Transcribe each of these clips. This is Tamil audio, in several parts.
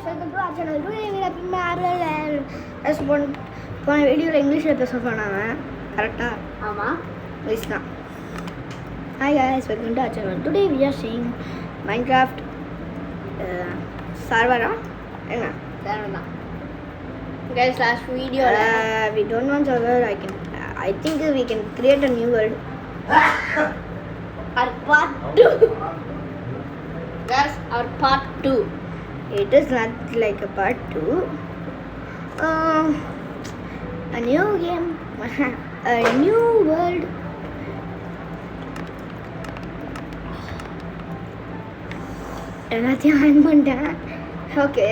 welcome to our channel. Today we are playing Marvel as போன வீடியோவில் இங்கிலீஷில் பேச சொன்னாங்க கரெக்டாக? ஆமாம், பேசினா. Hi guys, welcome to our channel. Today we are seeing Minecraft server. என்ன? server தான். Guys, last video we don't want server. I think we can create a new world. our part 2. Guys, our part 2. It is not like a part 2. A new game, a new world. எல்லாத்தையும் ஆன் பண்ணிட்டேன். ஓகே,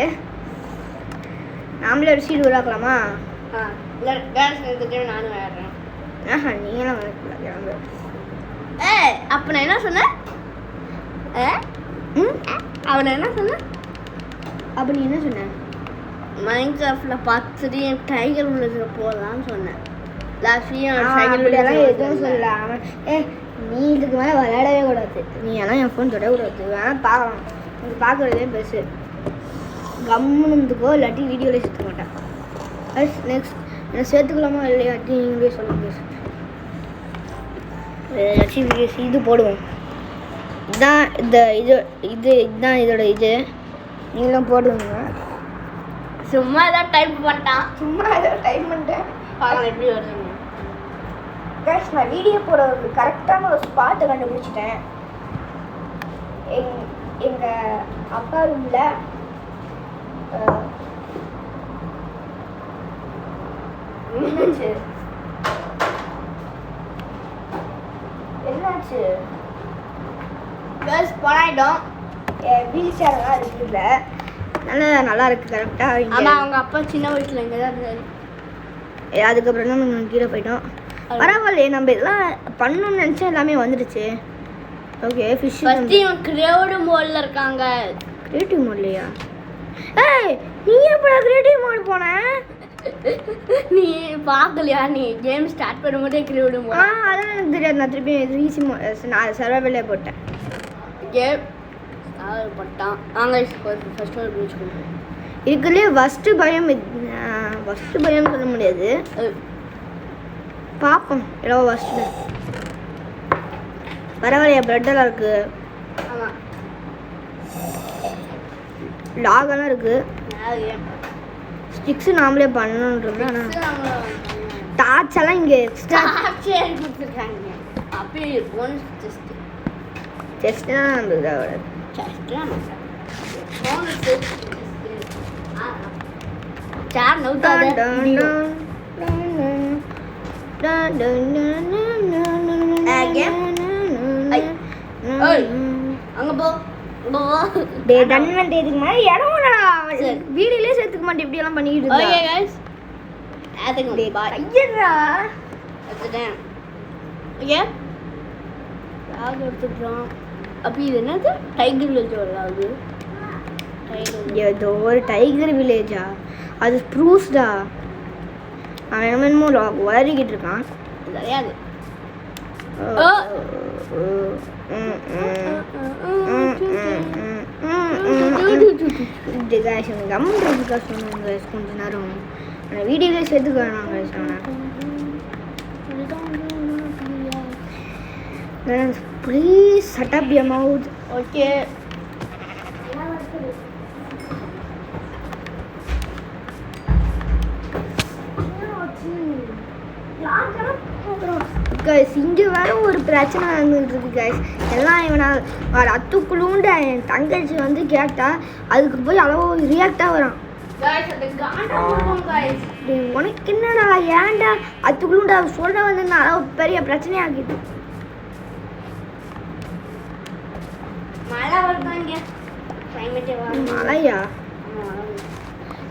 நாமளே ஒரு சீடு உருவாக்கலாமா? இல்லை guys, இந்த டைம் நானும் விளையாடுறேன். நீங்களும் விளையாடலாம். அப்போ நான் என்ன சொன்னேன்? அவனை என்ன சொன்னேன்? அப்போ நீ என்ன சொன்ன? மைன்கிராஃப்டில் பார்த்துட்டு டைகர் உள்ளதில் போகலான்னு சொன்னேன். லாஸ்ட் அப்படியெல்லாம் எதுவும் சொல்ல. அவன் நீ இதுக்கு மேலே விளையாடவே கூடாது. நீ எல்லாம் என் ஃபோன் தொடக்கூடாது. வேணால் பார்க்கலாம், உங்களுக்கு பார்க்குறதே பெருசு. கம்முன்னு இருந்துக்கோ, இல்லாட்டி வீடியோவில் சேர்த்துக்க மாட்டேன். நெக்ஸ்ட் என்ன சேர்த்துக்கலாமா இல்லையாட்டி நீங்களே சொல்லுங்க. ஏதாச்சும் இது போடுவோம். இதுதான் இதுதான் இதோட இது. நீங்களும் போடுவீங்க. சும்மா ஏதாவது டைப் பண்ணிட்டான். சும்மா ஏதாவது டைப் பண்ணிட்டேன். பார்க்கலாம் எப்படி வருதுங்க. கேஷ், நான் வீடியோ போட ஒரு கரெக்டான ஒரு ஸ்பாட்டை கண்டுபிடிச்சிட்டேன். எங்கள் அப்பா ரூமில் என்னாச்சு? கேர்ள்ஸ் போராயிடும். வீல் சேரெல்லாம் இருக்குல்ல, நல்லா இருக்கு கரெக்டாக. ஆமாம், அவங்க அப்பா சின்ன வயசில் இங்கே தான் இருந்தாரு. அதுக்கப்புறம் தான் நம்ம கீழே போயிட்டோம். பரவாயில்லையே, நம்ம இதெல்லாம் பண்ணணும்னு நினச்சா எல்லாமே வந்துடுச்சு. ஓகே, ஃபிஷ் கிரியேட்டிவ் மோடில் இருக்காங்க. கிரியேட்டிவ் மோட்லையா? நீ எப்படா கிரியேட்டிவ் மோட் போன? நீ பார்க்கலையா? நீ கேம் ஸ்டார்ட் பண்ணும்போதே கிரியேட்டிவ் மோட். அதெல்லாம் எனக்கு தெரியாது. நான் திருப்பி ஈஸி நான் சர்வைவலே போட்டேன். கேம் போட்டான். நாங்கள் ஃபர்ஸ்ட் ஒரு பீச் கொடுப்போம். இதுக்குள்ளேயே ஃபஸ்ட்டு பயம் சொல்ல முடியாது. பார்ப்போம் எவ்வளோ ஃபஸ்ட்டு. பரவாயில்லையா? ப்ரெட்டெல்லாம் இருக்குது. ஆமாம், லாகெல்லாம் இருக்குது. ஸ்டிக்ஸு நாமளே பண்ணணுன்றது. ஆனால் டார்ச் எல்லாம் இங்கே எக்ஸ்ட்ரா கொடுத்துருக்காங்க. அப்படியே போனஸ் செஸ்ட் தான் நம்ம இதோட சார் நவுத்தாத. அங்க போ. இதுக்கு மாதிரி இடம் வீடியோலேயே சேர்த்துக்க மாட்டேன். இப்படி எல்லாம் பண்ணிக்கிட்டு ஓகே गाइस, அதுக்கு பை. ஐயடா அதுதான். ஓகே, லாக் எடுத்துறோம். அப்ப இது என்னது? டைகர் வில்லேஜ் வரலாது. ஏதோ ஒரு டைகர் வில்லேஜா? அது ப்ரூஸ்டா. அவன் என்னமோ உளறிக்கிட்டு இருக்கான். தெரியாது. கம்முன்றதுக்காக சொன்னாங்க கொஞ்ச நேரம். ஆனால் வீடியோவே சேர்த்துக்கிறாங்க சொன்னேன். Please shut up your mouth. Okay, guys, இங்கே வேற ஒரு பிரச்சனை நடந்துட்டு இருக்கு கைஸ். எல்லாம் இவனா அத்துக்குள்ளுண்டு என் தங்கச்சி வந்து கேட்டா அதுக்கு போய் அளவு ரியாக்டாக வரான். உனக்கு என்னடா? ஏன்டா அத்துக்குள்ளுண்டு அவ சொல்ற வந்து அளவு பெரிய பிரச்சனையாகிட்டு. மழை வருதாங்க. மழையா?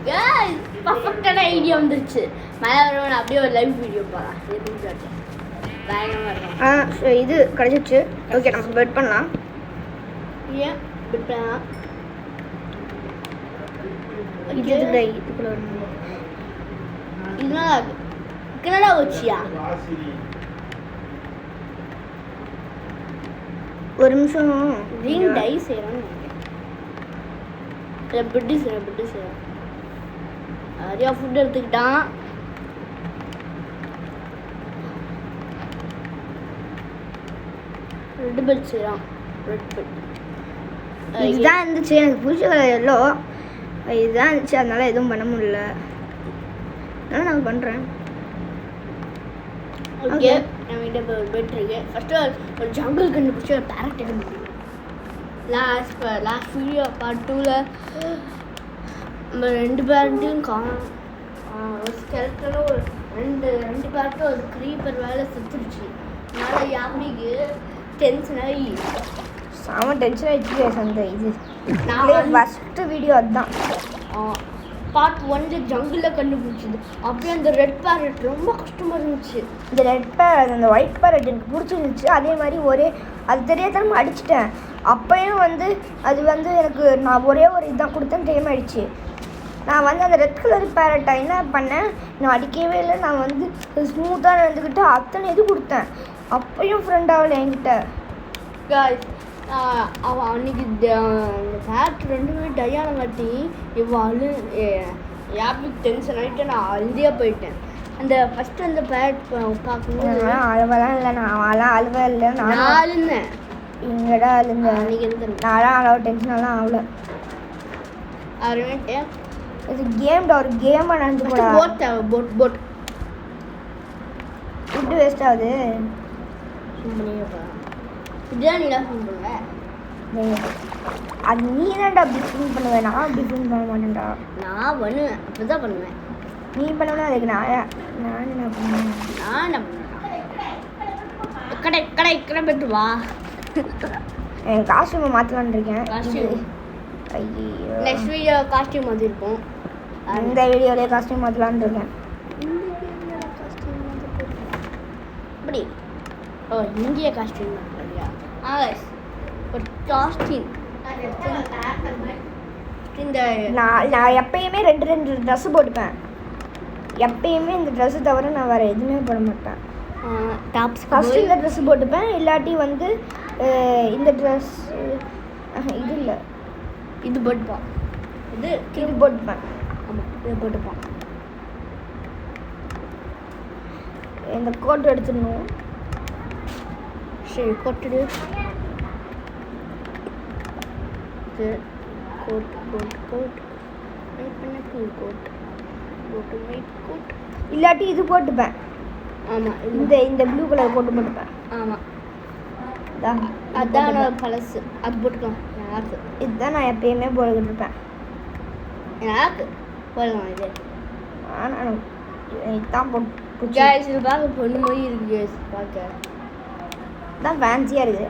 गाइस, பர்ஃபெக்ட்டான ஐடியா வந்துருச்சு. மழை வரும்னு அப்படியே ஒரு லைவ் வீடியோ போலாம். இது கிடைச்சிச்சு. ஓகே, நம்ம பெட் பண்ணலாம். ஏன் பெட் பண்ணலாம்? இதுக்குள்ள இதெல்லாம் கனடா வச்சியா? ஒரு நிமிஷம் ரிங் டை செய்யறோம். பிரிட்டிஷ் நிறையா ஃபுட் எடுத்துக்கிட்டான். ரெட் பெல்ட் செய்கிறான். ரெட் பெல்ட் இதுதான் இருந்துச்சு எனக்கு பிடிச்ச கலர் எல்லோ. இதுதான் இருந்துச்சு, அதனால எதுவும் பண்ண முடியல. அதனால நான் பண்ணுறேன். ஓகே நம்மகிட்ட இப்போ ஒரு பெட் இருக்கு. ஃபஸ்ட்டு ஒரு ஜங்கிள் கண்டுபிடிச்சி ஒரு பேரட் எடுக்க முடியும். லாஸ்ட் வீடியோ பார்ட் 2ல் நம்ம 2 பேரண்ட்டையும் காணும். ஒரு ஸ்கெல்டனும் ஒரு ரெண்டு பேரட்டும் ஒரு க்ரீப்பர் வேலை செத்துருச்சு. அதனால் யாமிக்கு டென்ஷன் ஆகி செம டென்ஷன் ஆகிடுச்சு. அந்த இது நான் ஃபஸ்ட்டு வீடியோ அதுதான். பார்ட் 1 ஜங்கிளில் கண்டுபிடிச்சிது. அப்படியே அந்த ரெட் பேரட் ரொம்ப கஷ்டமாக இருந்துச்சு. இந்த ரெட் பேரட் அந்த ஒயிட் பேரட் எனக்கு பிடிச்சிருந்துச்சு. அதே மாதிரி அது தெரியாதனமா அடிச்சிட்டேன். அப்பயும் அது எனக்கு நான் ஒரே ஒரு இதுதான் கொடுத்தேன், டைம் ஆயிடுச்சு. நான் அந்த ரெட் கலர் பேரட்டை என்ன பண்ணேன், நான் அடிக்கவே இல்லை. நான் ஸ்மூத்தாக நடந்துக்கிட்டு அத்தனை இது கொடுத்தேன். அப்பயும் ஃப்ரெண்ட் ஆகலை என்கிட்ட. அவன் அன்னைக்கு அந்த பேரட் 2 பேரும் டயான காட்டி இவன் யாபிக் டென்ஷன் ஆகிட்டு நான் அழுதியா போயிட்டேன். அந்த ஃபஸ்ட்டு அந்த பேரட் பார்க்கும்போது அழுவலாம் இல்லை, நான் அழுவ இல்லை, நான் அழுந்தேன். இங்கடா அழுங்க. அன்னைக்கு இருந்து நான்லாம் அவ்வளோ டென்ஷனாலாம் ஆகல. அவருமேட்டு இது கேம்டா, ஒரு கேமாக நடந்து போடா. போட் தேவை, போட் ஃபுட்டு வேஸ்ட் ஆகுது. இதுதான் நீ தான் ஃபோன் பண்ணுவேன். அது நீ தான்டா அப்படி ஃபீல் பண்ணுவேன், நான் அப்படி ஃபீல் பண்ண மாட்டேன்டா. நான் பண்ணுவேன், அப்படி தான் பண்ணுவேன். நீ பண்ணணும்னா அதுக்கு நான் என்ன பண்ணுவேன்? நான் என்ன பண்ணுவேன்? கடை போய்ட்டு வா. என் காஸ்டியூமை மாற்றலான்னு இருக்கேன். காஸ்டியூம் ஐயோ, நெக்ஸ்ட் வீடியோ காஸ்டியூம் அது இருக்கும். அந்த வீடியோலேயே காஸ்டியூம் மாற்றலான்னு இருக்கேன். அப்படி இந்திய காஸ்டியூம் இல்லையா? ஒரு காஸ்டியூம் இந்த நான் எப்பயுமே 2 ட்ரெஸ்ஸு போட்டுப்பேன். எப்பயுமே இந்த ட்ரெஸ்ஸு தவிர நான் வேறு எதுவுமே போட மாட்டேன். டாப்ஸ் ஃபஸ்ட்டு இந்த ட்ரெஸ்ஸு போட்டுப்பேன். இல்லாட்டி இந்த ட்ரெஸ் இது இல்லை, இது போட்டுப்பான். இது போட்டுப்பேன். ஆமாம், இதை போட்டுப்பான். இந்த கோட் எடுத்துடணும். சரி, கொட்டுடு. கோட் வெயிட் பண்ண ஃபுல் கோட் வெயிட் கோட். இல்லாட்டி இது போட்டுப்பேன். ஆமாம், இந்த ப்ளூ கலர் கோட்டு போட்டுப்பேன். ஆமாம், அதான் அதான் பழசு. அது போட்டுக்கலாம். எனக்கு இதுதான் நான் எப்பயுமே போட்டுக்கிட்டு இருப்பேன். எனக்கு போடலாம். இது ஆனால் இதுதான் போட்டு கேஸ் இது பார்க்க பொண்ணு மாதிரி இருக்கு. கேஸ் பார்க்க தான் ஃபேன்சியாக இருக்குது.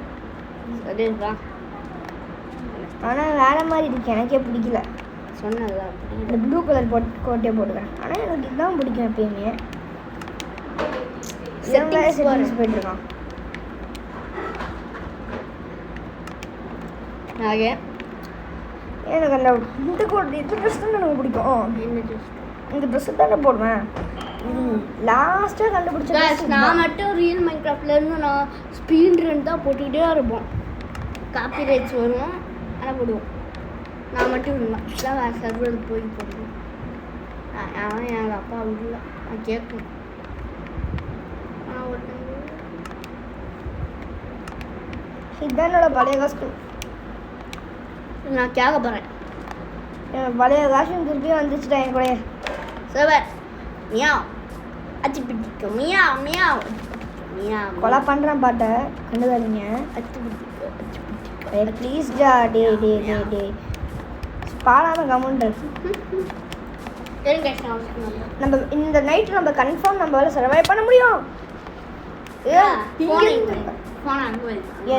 அதேப்பா ஆனால் வேறு மாதிரி இருக்கு, எனக்கே பிடிக்கல. சொன்னதா அப்படி இந்த ப்ளூ கலர் கோட்டே போட்டுக்கிறேன். ஆனால் எனக்கு இதுதான் பிடிக்கும் எப்பயுமே. செட்டிங்ஸ் போயிட்டுருக்கான். எனக்கு அந்த இந்த கோட் இந்த ட்ரெஸ் தான் எனக்கு பிடிக்கும். என்ன ஜஸ்ட் இந்த ட்ரெஸ்ஸு தானே போடுவேன். லாஸ்ட்டாக கண்டுபிடிச்ச நான் மட்டும் ரியல் மைன்கிராஃப்ட்லேருந்து நான் ஸ்பீட் ரன் தான் போட்டுக்கிட்டே இருப்போம். காப்பி ரைட்ஸ் வரும், ஆனால் போடுவோம். நான் மட்டும் இல்லை, வேறு சர்வருக்கு போய் போடுவேன். அவன் எங்கள் அப்பா விடல, நான் கேட்கணும். இதுதான் என்னோட பழைய காஸ்டியூம். நான் கேட்க போகிறேன். என் பழைய காஸ்டியூம் திருப்பியும் வந்துச்சுட்டா என் கூட. சவர் மியாவ் அச்சு பிடிக்கும். மியாவ் கொலை பண்ணுறேன் பாட்டை கண்டுக்காதீங்க. அச்சு பிடிக்கும். ப்ளீஸ்டா. டே பாடாமல் கமெண்ட். நம்ம இந்த நைட்டு நம்ம கன்ஃபார்ம் நம்மளால சர்வைவ் பண்ண முடியும்.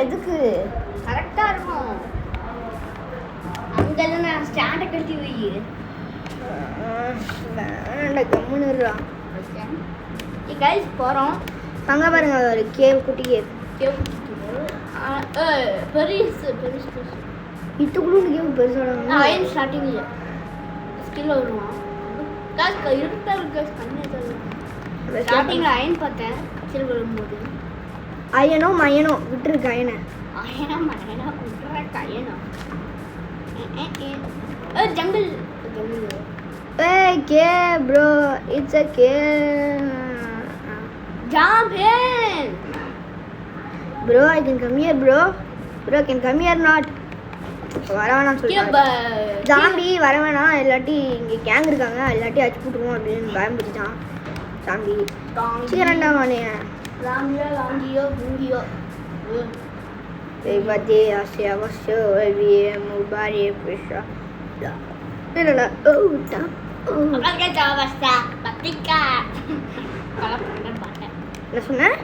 எதுக்கு கரெக்டாக இருக்கும். அங்கெல்லாம் நான் ஸ்டாண்டை கட்டி வை. வேணாண்டா, கம்முன்னுறா. கைஸ் போகிறோம். அங்கே பாருங்க, ஒரு கேவ், குட்டி கேவ். பெருசு இதுக்குள்ள கேவ் பெருசோட அயன் ஸ்டார்டிங்கில் ஸ்கில் வருவான். காசு இருட்டா இருக்கு. ஸ்டார்டிங்கில் அயன் பார்த்தேன் ஸ்கில் வரும்போது. அயனோ மயனோ விட்டுருக்கு. அயனை அயனா விட்டுறக்கு அயனா. Jungle Hey, cave, bro. It's a cave. jump in. Bro, I can come here, bro. Bro, can come here not. வர வேணாம் சொல்லிட்டான். ஜாம்பி வர வேணாம், இல்லாட்டி இங்கே கேங் இருக்காங்க, இல்லாட்டி அடிச்சு போட்டுருவோம் அப்படின்னு பயன்படுத்திட்டான் ஜாம்பி. சீரண்டா வானே லாங்கியோ பூங்கியோ பத்தி ஆசையா வசோ முபாரி பிஷா இல்லைண்ணா ஓ தான் என்ன சொன்னேன்?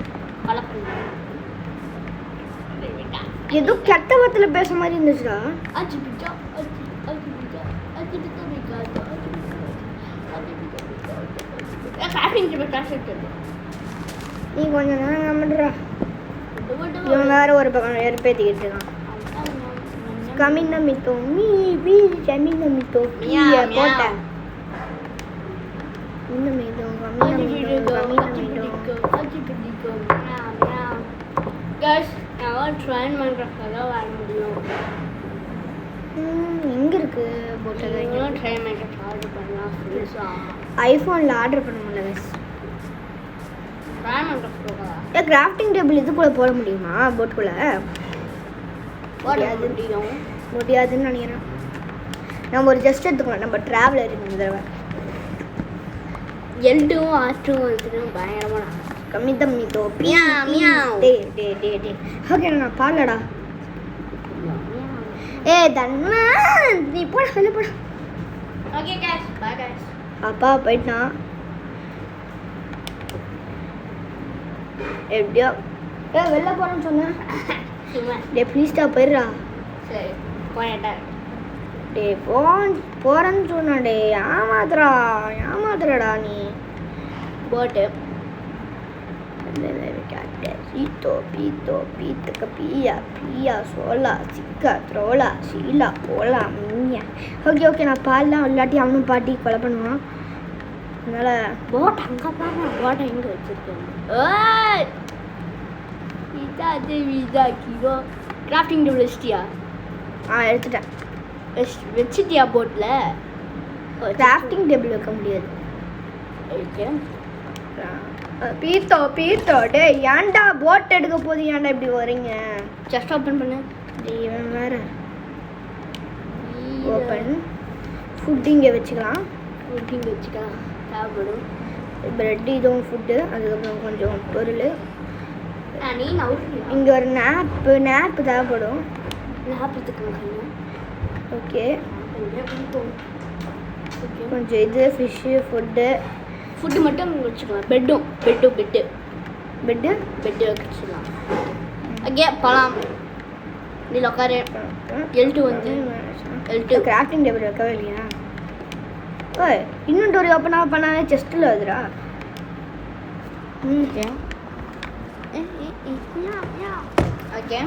ஏதோ கெட்ட வார்த்தையில் பேச மாதிரி இருந்துச்சுடா. நீ கொஞ்சம் நேரம் கம்மிடுறா. இவன் வேற ஒரு பக்கம் ஏற்பேத்திக்கிட்டு இருக்கான். கமிந்த மித்தோ நீ வீ கமிந்த மித்தோ போட்டேன். இந்த மீதோ கமிந்த மீதோ guys நான் ட்ரை பண்றதுக்காக வர முடியும். எங்க இருக்கு போட்டது? நீங்களும் ட்ரை பண்றது ஆர்டர் பண்ணலாம் ஃப்ரீஸா. ஐபோன்ல ஆர்டர் பண்ண முடியல guys. ட்ரை பண்றதுக்காக கிராஃப்டிங் டேபிள் இதுக்குள்ள போட முடியுமா? போட்டுக்குள்ள முடியாதுன்னு நினைக்கிறேன். நம்ம ஒரு ஜஸ்ட் எடுத்துக்கலாம். நம்ம ட்ராவலர் இருக்கு இந்த தடவை. எல்டும் ஆற்றும் வந்து பயங்கரமான கம்மிதம் மீதோ மியாவ் மியாவ். டே ஓகே நான் பாடலடா. தன்மா நீ போட வெளில போட. Okay guys by guys. அப்பா போயிட்டான். எப்படியோ வெளில போறேன்னு சொன்னேன். டே ப்ளீஸ்டா போயிடுறா. சரி போயிட்டேன். டே போறேன்னு சொன்னா டே ஏமாத்துறடா நீ. போட்டு Sito, pito, pita, pia, sola, சிக்கா த்ரோலா ஷீலா போலா மியா. ஓகே நான் பாடலாம், இல்லாட்டி அவனும் பாட்டி கொலை பண்ணுவான். அதனால் போட் அங்கே பாருங்க, போட்டை எங்கே வச்சுருக்கேன். இதா கிலோ கிராஃப்டிங் டேபிள் வச்சிட்டியா? எடுத்துட்டேன். வச்சிட்டியா போட்டில்? கிராஃப்டிங் டேபிள் வைக்க முடியாது. ஓகே பீத்தோ டே ஏன்டா போட் எடுக்க போது ஏன்டா இப்படி வரீங்க? ஜஸ்ட் ஓப்பன் பண்ணு. இவன் வேற ஓப்பன். ஃபுட் இங்கே வச்சுக்கலாம். தேவைப்படும் பிரெட், இதுவும் ஃபுட்டு. அதுக்கப்புறம் கொஞ்சம் பொருள். நீ இங்கே ஒரு நேப்பு தேவைப்படும். ஓகே கொஞ்சம் இது ஃபிஷ்ஷு ஃபுட்டு மட்டும் வச்சுக்கலாம். பெட்டு வச்சுக்கலாம். ஓகே போகலாம். நீ உட்காரு. எல்ட்டு வந்து கிராஃப்டிங் டேபிள் வைக்கவே இல்லையா? ஓய் இன்னொரு ஓப்பன் பண்ணாலே செஸ்ட்டில் வருதுடா. ஓகே ஓகே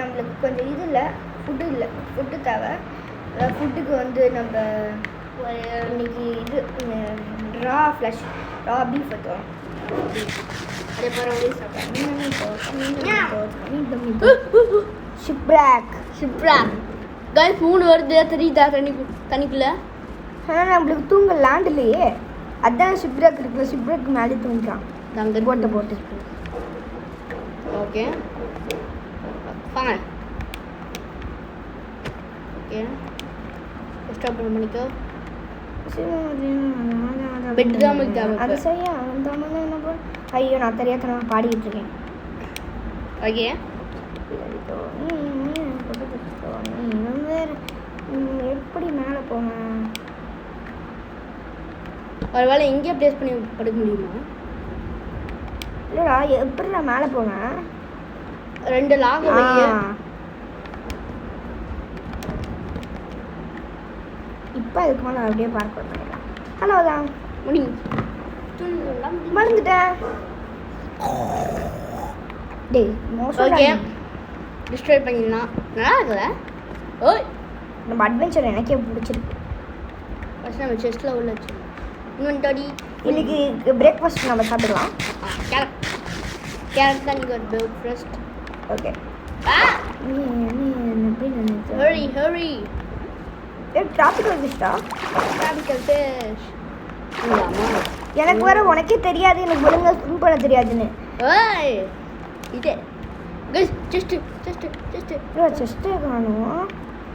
நம்மளுக்கு கொஞ்சம் இது இல்லை, ஃபுட்டு தேவை. ஃபுட்டுக்கு வந்து நம்ம இன்னைக்கு இது ரா பீஃப் வைத்தோம். அதே மாதிரி ஷிப்ராக் கைஸ் 3 வருது தெரியுதா தண்ணிக்குள்ள. ஆனால் நம்மளுக்கு தூங்க லேண்ட் இல்லையே, அதான் ஷிப்ராக் இருக்குல்ல, ஷிப்ராக் மேலே தூங்கிட்டான். நாங்கள் போட்டு ஓகே வாங்க. ஓகே ஸ்டாப் பண்ணிக்கோ. பெட் தான் தேவை. அது சரியா அந்த என்ன போல். ஐயோ நான் தெரியாதனமா பாடிக்கிட்டு இருக்கேன். ஓகே எப்படி மேலே போவேன்? ஒருவேளை எங்கேயே ப்ளேஸ் பண்ணி படுக்க முடியுமா? இல்லைடா எப்படி நான் மேலே போவேன்? 2 லாக் வையே. இப்போ அதுக்கு மேலே அப்படியே பார்க்க பண்ணிடலாம். அவ்வளோதான் முடியும். மறந்துட்டேன். டேய் ஓகே டிஸ்ட்ராய் பண்ணிடலாம். நல்லா இருக்குல்ல? ஓய் நம்ம அட்வென்ச்சர் எனக்கே பிடிச்சிருக்கு. ஃபஸ்ட் நம்ம செஸ்ட்டில் உள்ள வச்சுருக்கோம். இன்னொன்று இன்னைக்கு பிரேக்ஃபாஸ்ட் நம்ம சாப்பிடலாம். கேரட் தான் நீங்கள் பிரேக்ஃபாஸ்ட். ஓகே நீ எப்படி நினைச்ச ஹரி டிராபிக்கல் ஃபிஷ்டா tropical fish ஆமா எனக்கு வேற உனக்கே தெரியாது எனக்கு ஒழுங்கா ஸ்விம் பண்ண தெரியாதுன்னு ஏய் இது guys just செஸ்டே காணும்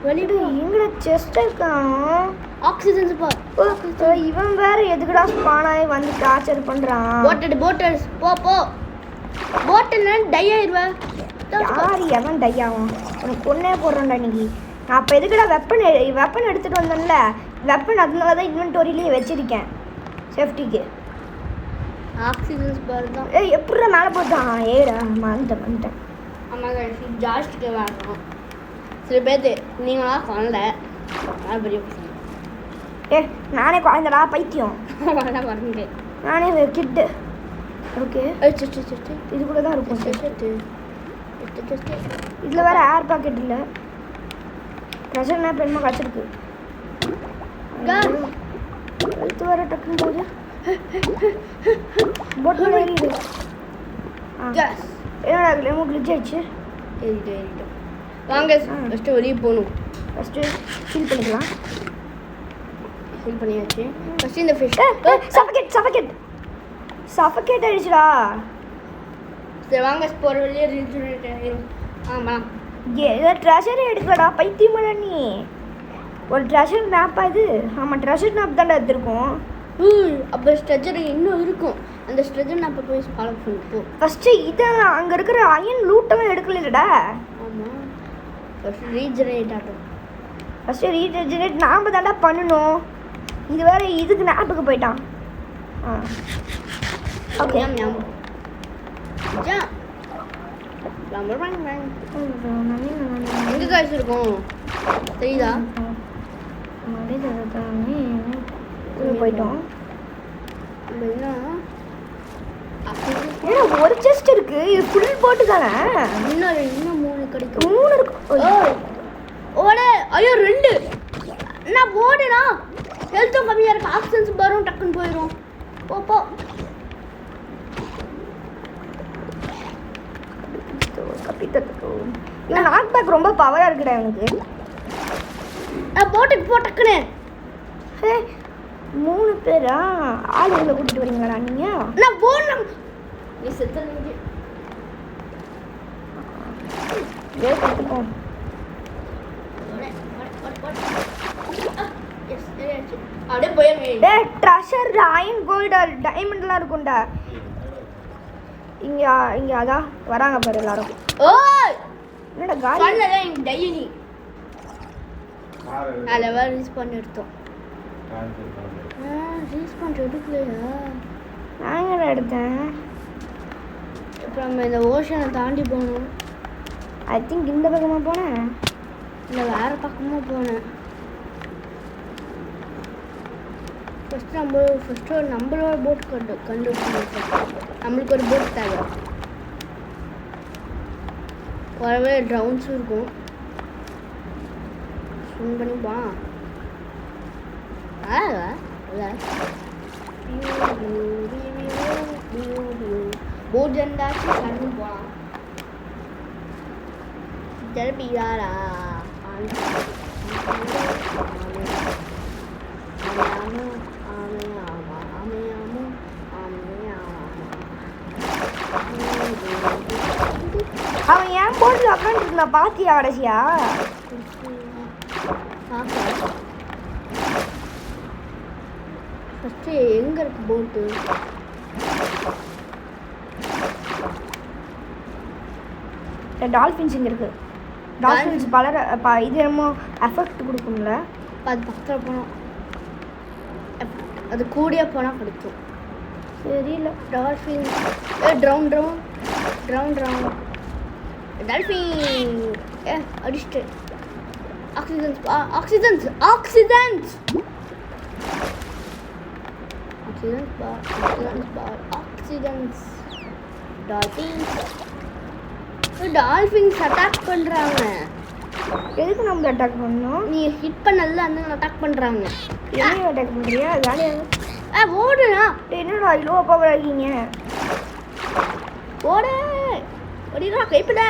வெளியிடு எங்கட செஸ்டே காணும் ஆக்சிஜன் பார் இவன் வேற எதுக்குடா ஸ்பானாய் வந்து டார்ச்சர் பண்றான் போட்டல்ஸ் போ போட்டல் டை ஆயிருவ யார் எவன் டையாவும் உனக்கு கொன்னே போடுறான்டா இன்னைக்கு நான் அப்போ எதுக்குடா வெப்பன் எடுத்துட்டு வந்தேன்ல வெப்பன் அதனால தான் இன்வென்டோரியிலேயே வச்சிருக்கேன் சேஃப்டிக்கு ஆக்சிஜன் பார் தான் ஏய் எப்படிடா மேலே போட்டான் ஏடா வந்துட்டேன் ஆமாம் ஜாஸ்திக்கு வேணும் சில பேர் நீங்களாம் கொல்ல பெரிய பசங்க நானே குழந்தடா பைத்தியம் வரங்க நானே கிட்டு ஓகே இது கூட தான் இருக்கும் இதில் வேற ஏர் பாக்கெட் இல்லை ப்ரெஷர் மேப் என்னமோ கிடச்சிருக்கு இது வேற டக்குன்னு போகுது போட்டில் ஏறிடு என்னடா லெமோ கிளிச் ஆயிடுச்சு வாங்க ஃபஸ்ட்டு வெளியே போகணும் ஃபஸ்ட்டு ஃபீல் பண்ணிக்கலாம் ஃபில் பண்ணியாச்சு ஃபஸ்ட்டு இந்த ஃபிஷ் சஃபகேட் ஆயிடுச்சுடா சரி வாங்க போகிற வெளியே ரீச் ஆமாம் ஏதோ ட்ரெஷரே எடுக்கலடா பைத்தியமாடா நீ ஒரு ட்ரெஷர் மேப்பா இது ஆமாம் ட்ரெஷர் மேப் தான்டா எடுத்துருக்கோம் அப்போ ஸ்ட்ரெச்சர் இன்னும் இருக்கும் அந்த ஸ்ட்ரெச்சர் நான் இப்போ போய் ஃபாலோ பண்ணிப்போம் ஃபஸ்ட்டு இதான் அங்கே இருக்கிற அயன் லூட்டெல்லாம் எடுக்கலடா ஆமாம் ஃபஸ்ட்டு ரீஜெனரேட் ஆகும் ஃபஸ்ட்டு ரீஜெனரேட் நாம் தாண்டா பண்ணணும் இது வேற இதுக்கு நாப்புக்கு போயிட்டான் ஓகே எங்கே காய்ச்சி இருக்கும் தெரியுதா போயிட்டோம் ஏன்னா ஏன்னா ஒரு செஸ்ட் இருக்கு இது ஃபுல் போட்டு தானே இன்னும் 3 கிடைக்கும் 3 இருக்கு ஓடே ஐயோ 2 நான் போடுனா ஹெல்த்தும் கம்மியாக இருக்கு ஆக்சிஜன்ஸ் வரும் டக்குன்னு போயிடும் போ இவன் நாக் பேக் ரொம்ப பவராக இருக்குடா எனக்கு நான் போட்டுக்கு போ டக்குன்னு 3 பேரா ஆள் உங்களை கூட்டிட்டு வரீங்களா நீங்க நான் போடணும் நீ செத்த நீங்க கற்றுக்கோம் அப்படியே போயிருவேன் ட்ரெஷர் அயன் கோல்டு டைமண்ட்லாம் இருக்கும்டா இங்கே அதான் வராங்க பாரு எல்லாரும் ஓய் என்னடா காலி பண்ணல இந்த டைனி அலவா ரெஸ்பாண்ட் எடுத்தோம் ரெஸ்பாண்ட் எடுக்கலையா நான் எடுத்தேன் இப்போ நம்ம இந்த ஓஷனை தாண்டி போகணும் ஐ திங்க் இந்த பக்கமாக போனேன் இல்லை வேறு பக்கமாக போனேன் ஃபஸ்ட்டு நம்மளோட போட் கண்டுபிடிச்சோம் நம்மளுக்கு ஒரு போட் தேவை வரவே ட்ரவுன்ஸும் இருக்கும் ஸ்விம் பண்ணி போகலாம் போட் ஜெண்டாச்சு கடந்து போகலாம் ஜலபீராரா அவன் ஏன் போட்டில் உட்காந்துருந்தான் பாத்தியா கடைசியா ஃபஸ்ட்டு எங்கே இருக்குது போட்டு டால்ஃபின்ஸ் இங்கே இருக்குது டால்ஃபின்ஸ் இது என்னமோ எஃபெக்ட் கொடுக்கும்ல அது பக்கத்தில் போனோம் அது கூடிய போனால் கிடைக்கும் தெரியல டால்ஃபின் ட்ரவுன் டால்ஃபின் அடிச்சுட்டு ஆக்சிஜன்ஸ் டால்ஃபின்ஸ் அட்டாக் பண்ணுறாங்க எதுக்கு நம்ம அட்டாக் பண்ணோம் நீ ஹிட் பண்ணல அந்த அட்டாக் பண்ணுறாங்க என்ன அட்டாக் பண்ணுறியா ஜாலியாக ஓடுனா என்னடா இவ்வளோ பவர் இருக்கீங்க ஓடு ஓடிடா கைப்பிட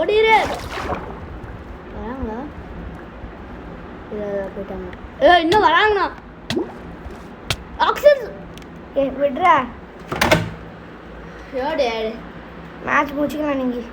ஓடிரு. வராங்களா? போயிட்டாங்க. இன்னும் வராங்கண்ணா. ஆக்சஸ் விட்றா ஏடு மேட்ச் முடிச்சுக்கலாம் நீங்கள்